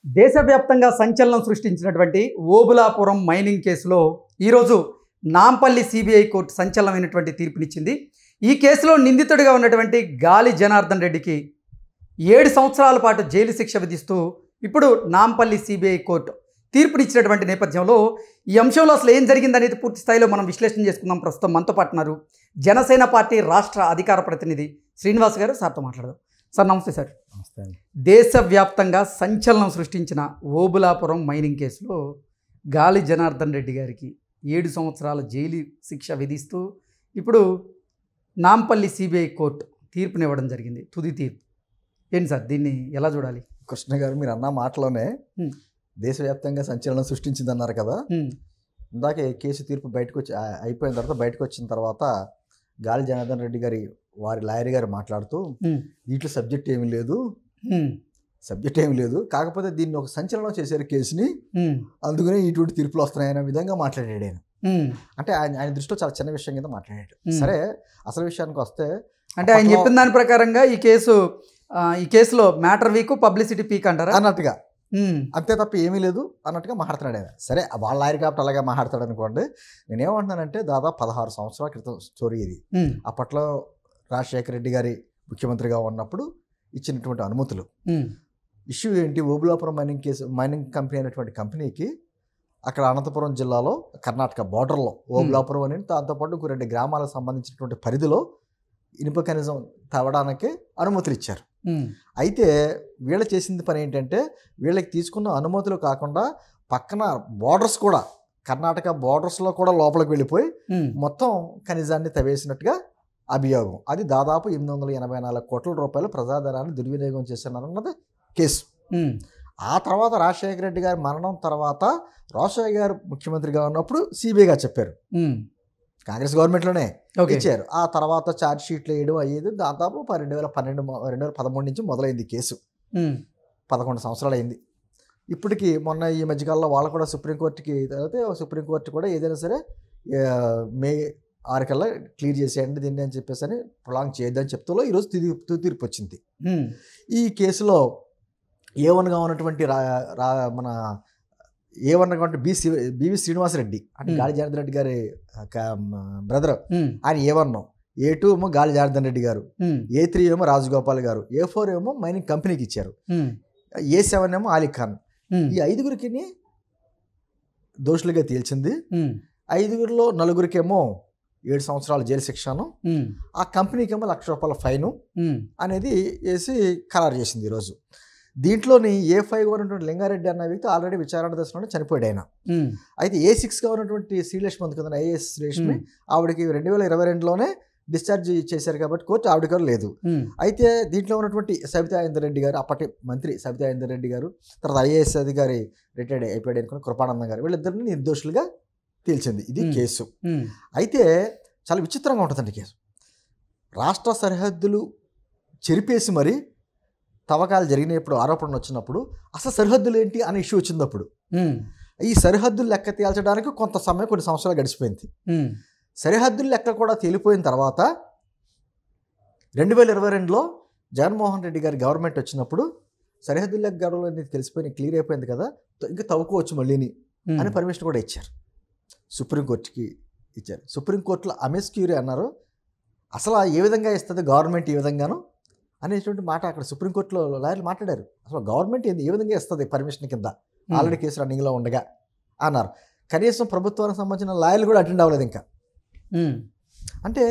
దేశవ్యాప్తంగా సంచలనం సృష్టించినటువంటి ఓబులాపురం మైనింగ్ కేసులో ఈరోజు నాంపల్లి సిబిఐ కోర్టు సంచలనమైనటువంటి తీర్పునిచ్చింది. ఈ కేసులో నిందితుడిగా ఉన్నటువంటి గాలి జనార్దన్ రెడ్డికి 7 సంవత్సరాల పాటు జైలు శిక్ష విధిస్తూ ఇప్పుడు నాంపల్లి సిబిఐ కోర్టు తీర్పునిచ్చినటువంటి నేపథ్యంలో ఈ అంశంలో అసలు ఏం జరిగిందనేది పూర్తి స్థాయిలో మనం విశ్లేషణ చేసుకుందాం. ప్రస్తుతం మనతో పాటున్నారు జనసేన పార్టీ రాష్ట్ర అధికార ప్రతినిధి శ్రీనివాస్ గారు. సార్తో మాట్లాడదాం. సార్ నమస్తే. సార్ నమస్తే. దేశవ్యాప్తంగా సంచలనం సృష్టించిన ఓబులాపురం మైనింగ్ కేసులో గాలి జనార్దన్ రెడ్డి గారికి 7 సంవత్సరాల జైలు శిక్ష విధిస్తూ ఇప్పుడు నాంపల్లి సిబిఐ కోర్టు తీర్పునివ్వడం జరిగింది. తుది తీర్పు ఏంటి సార్, దీన్ని ఎలా చూడాలి? కృష్ణ గారు, మీరు అన్న మాటలోనే దేశవ్యాప్తంగా సంచలనం సృష్టించింది అన్నారు కదా. ఇందాకే కేసు తీర్పు బయటకు వచ్చి అయిపోయిన తర్వాత బయటకు వచ్చిన తర్వాత గాలి జనార్దన్ రెడ్డి గారి వారి లాయర్ గారు మాట్లాడుతూ దీంట్లో సబ్జెక్ట్ ఏమీ లేదు, కాకపోతే దీన్ని ఒక సంచలనం చేశారు కేసుని, అందుకనే ఇటువంటి తీర్పులు వస్తున్నాయనే విధంగా మాట్లాడాడు ఆయన. అంటే ఆయన దృష్టిలో చాలా చిన్న విషయం కింద మాట్లాడాడు. సరే, అసలు విషయానికి వస్తే అంటే ఆయన చెప్పిన దాని ప్రకారంగా ఈ కేసులో మ్యాటర్ వీక్, పబ్లిసిటీ పీక్ అంటారా అన్నట్టుగా, అంతే తప్ప ఏమీ లేదు అన్నట్టుగా మాట్లాడుతున్నాడు ఆయన. సరే, వాళ్ళ లాయర్ కాబట్టి అలాగే మాట్లాడతాడు అనుకోండి. నేనేమంటున్నానంటే దాదాపు 16 సంవత్సరాల క్రితం స్టోరీ ఇది. అప్పట్లో రాజశేఖర రెడ్డి గారి ముఖ్యమంత్రిగా ఉన్నప్పుడు ఇచ్చినటువంటి అనుమతులు. ఇష్యూ ఏంటి? ఓబులాపురం మైనింగ్ కంపెనీ అనేటువంటి కంపెనీకి అక్కడ అనంతపురం జిల్లాలో కర్ణాటక బార్డర్లో ఓబులాపురం అని, దాంతోపాటు ఇంకో 2 గ్రామాలకు సంబంధించినటువంటి పరిధిలో ఇనుప ఖనిజం తవ్వడానికి అనుమతులు ఇచ్చారు. అయితే వీళ్ళు చేసింది పని ఏంటంటే, వీళ్ళకి తీసుకున్న అనుమతులు కాకుండా పక్కన బార్డర్స్ కూడా, కర్ణాటక బార్డర్స్లో కూడా లోపలికి వెళ్ళిపోయి మొత్తం ఖనిజాన్ని తవ్వేసినట్టుగా అభియోగం. అది దాదాపు 884 కోట్ల రూపాయల ప్రజాధనాన్ని దుర్వినియోగం చేస్తున్నారన్నది కేసు. ఆ తర్వాత రాజశేఖర రెడ్డి గారి మరణం తర్వాత రాజశేఖర్ గారు ముఖ్యమంత్రిగా ఉన్నప్పుడు సిబిఐగా చెప్పారు, కాంగ్రెస్ గవర్నమెంట్లోనే ఇచ్చారు. ఆ తర్వాత ఛార్జ్ షీట్లు వేయడం అయ్యేది దాదాపు 2013 నుంచి మొదలైంది కేసు. 11 సంవత్సరాలు అయింది. ఇప్పటికి మొన్న ఈ మధ్యకాలంలో వాళ్ళు కూడా సుప్రీంకోర్టుకి, తర్వాత సుప్రీంకోర్టు కూడా ఏదైనా సరే మే 6 కల్లా క్లియర్ చేసేయండి దీన్ని అని చెప్పేసి అని ప్రొలాంగ్ చేయొద్దని చెప్తూ ఈరోజు తీర్పు వచ్చింది. ఈ కేసులో A1గా ఉన్నటువంటి మన A1గా ఉన్నటువంటి బివి శ్రీనివాసరెడ్డి అంటే గాలి జనార్దన్ రెడ్డి గారి బ్రదర్, ఆయన A1. A2 ఏమో గాలి జనార్దన్ రెడ్డి గారు, A3 ఏమో రాజగోపాల్ గారు, A4 ఏమో మైనింగ్ కంపెనీకి ఇచ్చారు, A7 ఏమో అలీ ఖాన్. ఈ 5గురికి దోషులుగా తేల్చింది. 5గురిలో 4గురికేమో 7 సంవత్సరాల జైలు శిక్షను, ఆ కంపెనీకి ఏమో ₹1,00,000 ఫైను అనేది వేసి ఖరారు చేసింది ఈరోజు. దీంట్లోని A5గా ఉన్నటువంటి లింగారెడ్డి అన్న వ్యక్తి ఆల్రెడీ విచారణ దశలోనే చనిపోయాడు ఆయన. అయితే A6గా ఉన్నటువంటి శ్రీలక్ష్మి ఉంది కదా, ఐఏఎస్ శ్రీలక్ష్మి, ఆవిడకి 2022లోనే డిశ్చార్జ్ చేశారు కాబట్టి కోర్టు ఆవిడ లేదు. అయితే దీంట్లో ఉన్నటువంటి సబితా ఇందర్ గారు, అప్పటి మంత్రి సబితా ఇందర్ గారు, తర్వాత ఐఏఎస్ అధికారి రిటైర్డ్ అయిపోయాడు అనుకున్న కృపానందం గారు, వీళ్ళిద్దరిని నిర్దోషులుగా తేల్చింది. ఇది కేసు. అయితే చాలా విచిత్రంగా ఉంటుందండి కేసు. రాష్ట్ర సరిహద్దులు చెరిపేసి మరి తవ్వకాలు జరిగినప్పుడు, ఆరోపణలు వచ్చినప్పుడు అసలు సరిహద్దులు ఏంటి అనే ఇష్యూ వచ్చినప్పుడు ఈ సరిహద్దులు లెక్క తేల్చడానికి కొంత సమయం, కొన్ని సంవత్సరాలు గడిచిపోయింది. సరిహద్దులు లెక్క కూడా తేలిపోయిన తర్వాత 2022లో జగన్మోహన్ రెడ్డి గారి గవర్నమెంట్ వచ్చినప్పుడు సరిహద్దుల లెక్క గడువులు అనేది తెలిసిపోయి క్లియర్ అయిపోయింది కదా, ఇంకా తవ్వుకోవచ్చు మళ్ళీని అని పర్మిషన్ కూడా ఇచ్చారు. సుప్రీంకోర్టుకి ఇచ్చారు. సుప్రీంకోర్టులో అమెస్ క్యూరీ అన్నారు, అసలు ఏ విధంగా ఇస్తుంది గవర్నమెంట్ ఈ విధంగాను అనేటువంటి మాట అక్కడ సుప్రీంకోర్టులో లాయర్లు మాట్లాడారు. అసలు గవర్నమెంట్ ఏ విధంగా ఇస్తుంది పర్మిషన్ కింద, ఆల్రెడీ కేసు రన్నింగ్లో ఉండగా అన్నారు. కనీసం ప్రభుత్వానికి సంబంధించిన లాయర్లు కూడా అటెండ్ అవ్వలేదు ఇంకా. అంటే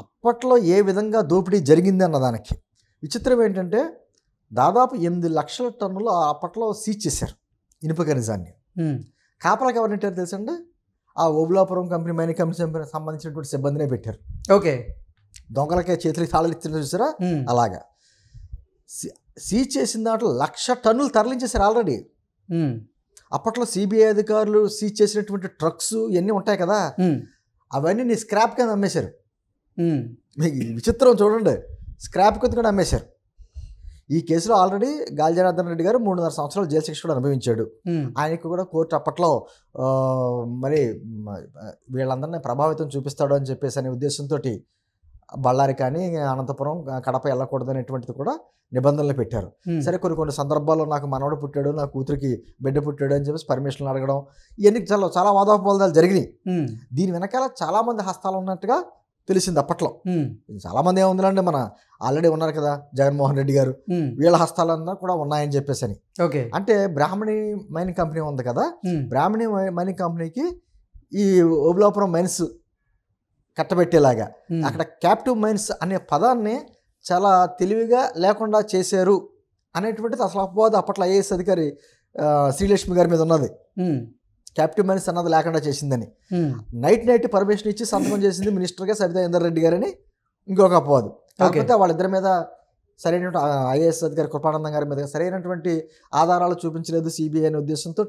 అప్పట్లో ఏ విధంగా దోపిడీ జరిగింది అన్నదానికి విచిత్రం ఏంటంటే, దాదాపు 8 లక్షల టన్నులు అప్పట్లో సీజ్ చేశారు ఇనుప ఖనిజాన్ని. కాపలాకి ఎవరు పెట్టారు తెలుసండి? ఆ ఓబులాపురం కంపెనీ, మైనింగ్ కంపెనీ సంబంధించినటువంటి సిబ్బందినే పెట్టారు. ఓకే, దొంగలకే చేతులకి తాళాలు ఇచ్చిన చూసారా, అలాగా సీజ్ చేసిన దాంట్లో 1,00,000 టన్నులు తరలించేశారు ఆల్రెడీ. అప్పట్లో సిబిఐ అధికారులు సీజ్ చేసినటువంటి ట్రక్స్ ఇవన్నీ ఉంటాయి కదా, అవన్నీ స్క్రాప్ కింద అమ్మేశారు. మీకు విచిత్రం చూడండి, స్క్రాప్ కింద కూడా అమ్మేశారు. ఈ కేసులో ఆల్రెడీ గాలి జనార్దన్ రెడ్డి గారు 3.5 సంవత్సరాలు జైలు శిక్ష కూడా అనుభవించాడు. ఆయనకు కూడా కోర్టు అప్పట్లో మరి వీళ్ళందరినీ ప్రభావితం చూపిస్తాడు అని చెప్పేసి అనే ఉద్దేశంతో బళ్ళారి కానీ అనంతపురం కడప వెళ్ళకూడదు అనేటువంటిది కూడా నిబంధనలు పెట్టారు. సరే కొన్ని సందర్భాల్లో నాకు మనవడు పుట్టాడు, నా కూతురికి బిడ్డ పుట్టాడు అని చెప్పేసి పర్మిషన్లు అడగడం, ఇవన్నీ చాలా వాదోపవాదాలు జరిగినాయి. దీని వెనకాల చాలామంది హస్తాలు ఉన్నట్టుగా తెలిసింది అప్పట్లో. చాలామంది ఏముందండి, మన ఆల్రెడీ ఉన్నారు కదా జగన్మోహన్ రెడ్డి గారు, వీళ్ళ హస్తాలన్నా కూడా ఉన్నాయని చెప్పేసి అని. అంటే బ్రాహ్మణి మైనింగ్ కంపెనీ ఉంది కదా, బ్రాహ్మణి మైనింగ్ కంపెనీకి ఈ ఓబులాపురం మైన్స్ కట్టబెట్టేలాగా అక్కడ క్యాప్టివ్ మైన్స్ అనే పదాన్ని చాలా తెలివిగా లేకుండా చేశారు అనేటువంటిది అసలు అపవాదం అప్పట్లో ఐఏఎస్ అధికారి శ్రీలక్ష్మి గారి మీద ఉన్నది. క్యాప్టివ్ మైన్స్ అన్నది లేకుండా చేసిందని నైట్ పర్మిషన్ ఇచ్చి సంతకం చేసింది మినిస్టర్గా సబితా ఇంద్రారెడ్డి గారని ఇంకొక అపవాదు. కాకపోతే వాళ్ళిద్దరి మీద సరైనటువంటి ఐఏఎస్ అధికారి కృపానందం గారి మీద సరైనటువంటి ఆధారాలు చూపించలేదు సిబిఐ అనే ఉద్దేశంతో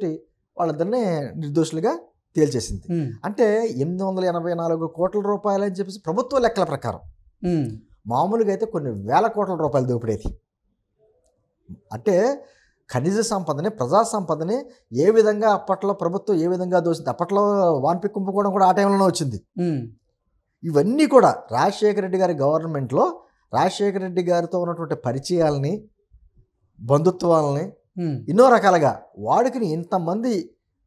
వాళ్ళిద్దరిని నిర్దోషులుగా తేల్చేసింది. అంటే 884 కోట్ల రూపాయలు అని చెప్పేసి ప్రభుత్వ లెక్కల ప్రకారం, మామూలుగా అయితే కొన్ని వేల కోట్ల రూపాయలు దోపిడేది. అంటే ఖనిజ సంపదని, ప్రజా సంపదని ఏ విధంగా అప్పట్లో ప్రభుత్వం ఏ విధంగా దోచింది. అప్పట్లో వాన్పిక్ కుంభకోణం కూడా ఆ టైంలోనే వచ్చింది. ఇవన్నీ కూడా రాజశేఖర రెడ్డి గారి గవర్నమెంట్లో రాజశేఖర రెడ్డి గారితో ఉన్నటువంటి పరిచయాలని, బంధుత్వాలని ఎన్నో రకాలుగా వాడుకుని ఇంతమంది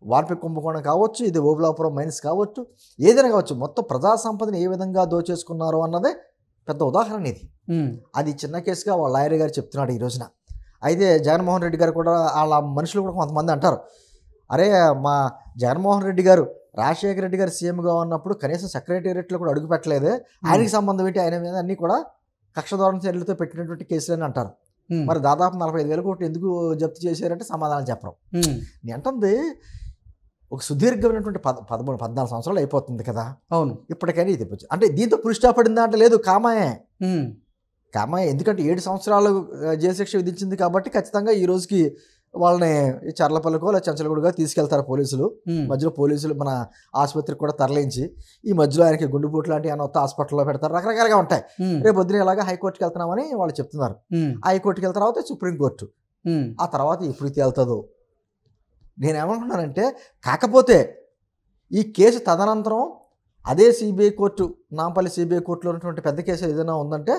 వాన్పిక్ కుంభకోణం కావచ్చు, ఇది ఓబులాపురం మైన్స్ కావచ్చు, ఏదైనా కావచ్చు, మొత్తం ప్రజా సంపదని ఏ విధంగా దోచేసుకున్నారు అన్నదే పెద్ద ఉదాహరణ ఇది. అది చిన్న కేసుగా వాళ్ళ లాయర్ గారు చెప్తున్నాడు ఈ రోజున. అయితే జగన్మోహన్ రెడ్డి గారు కూడా వాళ్ళ మనుషులు కూడా కొంతమంది అంటారు, అరే మా జగన్మోహన్ రెడ్డి గారు రాజశేఖర రెడ్డి గారు సీఎంగా ఉన్నప్పుడు కనీసం సెక్రటేరియట్లో కూడా అడుగు పెట్టలేదే, ఆయనకి సంబంధం ఏంటి, ఆయన మీద అన్నీ కూడా కక్షదారణ చర్యలతో పెట్టినటువంటి కేసులని అంటారు. మరి దాదాపు 45,000 కోట్లు ఎందుకు జప్తు చేశారంటే సమాధానం చెప్పడం. నేను అంటుంది ఒక సుదీర్ఘమైనటువంటి 13-14 సంవత్సరాలు అయిపోతుంది కదా. అవును, ఇప్పటికైనా ఇది అంటే దీంతో పులి స్టాప్ పడిందా అంటే లేదు, కామాయే. ఎందుకంటే 7 సంవత్సరాలు జైలు శిక్ష విధించింది కాబట్టి ఖచ్చితంగా ఈ రోజుకి వాళ్ళని చర్లపల్లికో లేదా చెంచలగూడగా తీసుకెళ్తారు పోలీసులు. మధ్యలో పోలీసులు మన ఆసుపత్రికి కూడా తరలించి ఈ మధ్యలో ఆయనకి గుండెపోటు లాంటి అన్న హాస్పిటల్లో పెడతారు, రకరకాలుగా ఉంటాయి. రేపు పొద్దున ఇలాగా హైకోర్టుకి వెళ్తున్నామని వాళ్ళు చెప్తున్నారు. హైకోర్టుకి వెళ్తారు, తర్వాత సుప్రీంకోర్టు, ఆ తర్వాత ఎప్పుడు తేలుతుందో. నేనేమనుకున్నానంటే, కాకపోతే ఈ కేసు తదనంతరం అదే సిబిఐ కోర్టు, నాంపల్లి సిబిఐ కోర్టులో ఉన్నటువంటి పెద్ద కేసు ఏదైనా ఉందంటే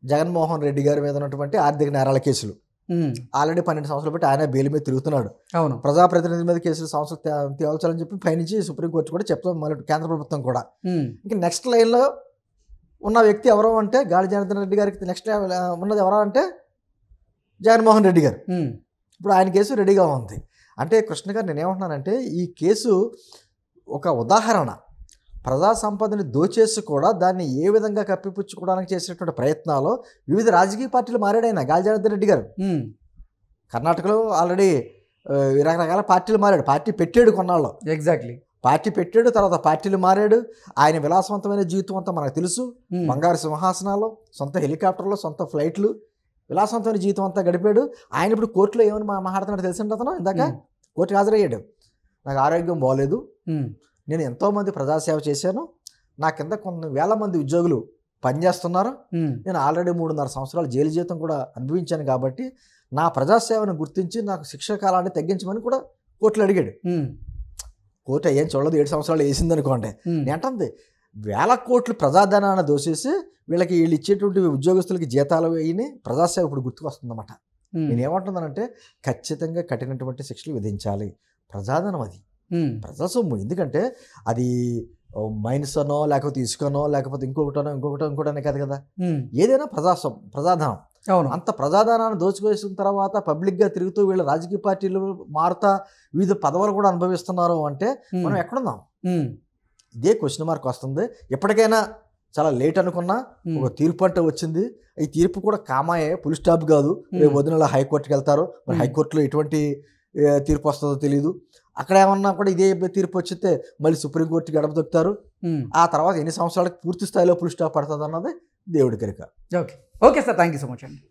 జగన్మోహన్ రెడ్డి గారి మీద ఉన్నటువంటి ఆర్థిక నేరాల కేసులు. ఆల్రెడీ 12 సంవత్సరాలు బట్టి ఆయన బెయిల్ మీద తిరుగుతున్నాడు. అవును, ప్రజాప్రతినిధి మీద కేసులు సంవత్సరం తేల్చాలని చెప్పి పైనుంచి సుప్రీంకోర్టు కూడా చెప్తాం, మళ్ళీ కేంద్ర ప్రభుత్వం కూడా. ఇంకా నెక్స్ట్ లైన్లో ఉన్న వ్యక్తి ఎవరో అంటే గాలి జనార్దన్ రెడ్డి గారికి నెక్స్ట్ ఉన్నది ఎవరో అంటే జగన్మోహన్ రెడ్డి గారు. ఇప్పుడు ఆయన కేసు రెడీగా ఉంది. అంటే కృష్ణ గారు నేనేమంటున్నానంటే, ఈ కేసు ఒక ఉదాహరణ. ప్రజా సంపదని దోచేసి కూడా దాన్ని ఏ విధంగా కప్పిపుచ్చుకోవడానికి చేసినటువంటి ప్రయత్నాలు వివిధ రాజకీయ పార్టీలు మారాడు ఆయన గాలి జనార్దన్ రెడ్డి గారు. కర్ణాటకలో ఆల్రెడీ రకరకాల పార్టీలు మారాడు, పార్టీ పెట్టాడు కొన్నాళ్ళు. ఎగ్జాక్ట్లీ, పార్టీ పెట్టాడు, తర్వాత పార్టీలు మారాడు. ఆయన విలాసవంతమైన జీవితం అంతా మనకు తెలుసు. బంగారు సింహాసనాలు, సొంత హెలికాప్టర్లు, సొంత ఫ్లైట్లు, విలాసవంతమైన జీవితం అంతా గడిపాడు. ఆయన ఇప్పుడు కోర్టులో ఏమని మాట్లాడుతున్నాడు తెలిసింది. అతను ఇందాక కోర్టుకి హాజరయ్యాడు, నాకు ఆరోగ్యం బాగోలేదు, నేను ఎంతోమంది ప్రజాసేవ చేశాను, నా కింద కొన్ని వేల మంది ఉద్యోగులు పనిచేస్తున్నారు, నేను ఆల్రెడీ 3.5 సంవత్సరాలు జైలు జీవితం కూడా అనుభవించాను, కాబట్టి నా ప్రజాసేవను గుర్తించి నాకు శిక్ష కాలాన్ని తగ్గించమని కూడా కోర్టులో అడిగాడు. కోర్టు ఏం చూడలేదు, 7 సంవత్సరాలు వేసింది అనుకోండి. ఏంటంది, వేల కోట్లు ప్రజాధనాన్ని దోసేసి వీళ్ళకి వీళ్ళు ఇచ్చేటువంటి ఉద్యోగస్తులకి జీతాలు వేయని ప్రజాసేవ ఇప్పుడు గుర్తుకొస్తుందన్నమాట. నేనేమంటున్నానంటే, ఖచ్చితంగా కఠినటువంటి శిక్షలు విధించాలి. ప్రజాధనం అది, ప్రజా సొమ్ము. ఎందుకంటే అది మైన్స్ అనో లేకపోతే ఇసుకనో లేకపోతే ఇంకోటనే కాదు కదా, ఏదైనా ప్రజాధనం. అంత ప్రజాధనాన్ని దోచుకోసిన తర్వాత పబ్లిక్గా తిరుగుతూ వీళ్ళ రాజకీయ పార్టీలు మారుతా వివిధ పదవులు కూడా అనుభవిస్తున్నారు అంటే మనం ఎక్కడున్నాం? ఇదే క్వశ్చన్ మార్క్ వస్తుంది. ఎప్పటికైనా చాలా లేట్ అనుకున్నా ఒక తీర్పు అంటే వచ్చింది. ఈ తీర్పు కూడా కామాయే, ఫుల్ స్టాప్ కాదు. రేపు వదిన హైకోర్టుకి వెళ్తారు, మరి హైకోర్టులో ఎటువంటి తీర్పు వస్తుందో తెలియదు. అక్కడ ఏమన్నా కూడా ఇదే తీర్పు వచ్చితే మళ్ళీ సుప్రీంకోర్టుకి గడప దొక్కుతారు. ఆ తర్వాత ఎన్ని సంవత్సరాలకు పూర్తి స్థాయిలో ఫుల్ స్టాప్ పడుతుంది అన్నది దేవుడి కరిక. Okay sir, thank you so much అండి.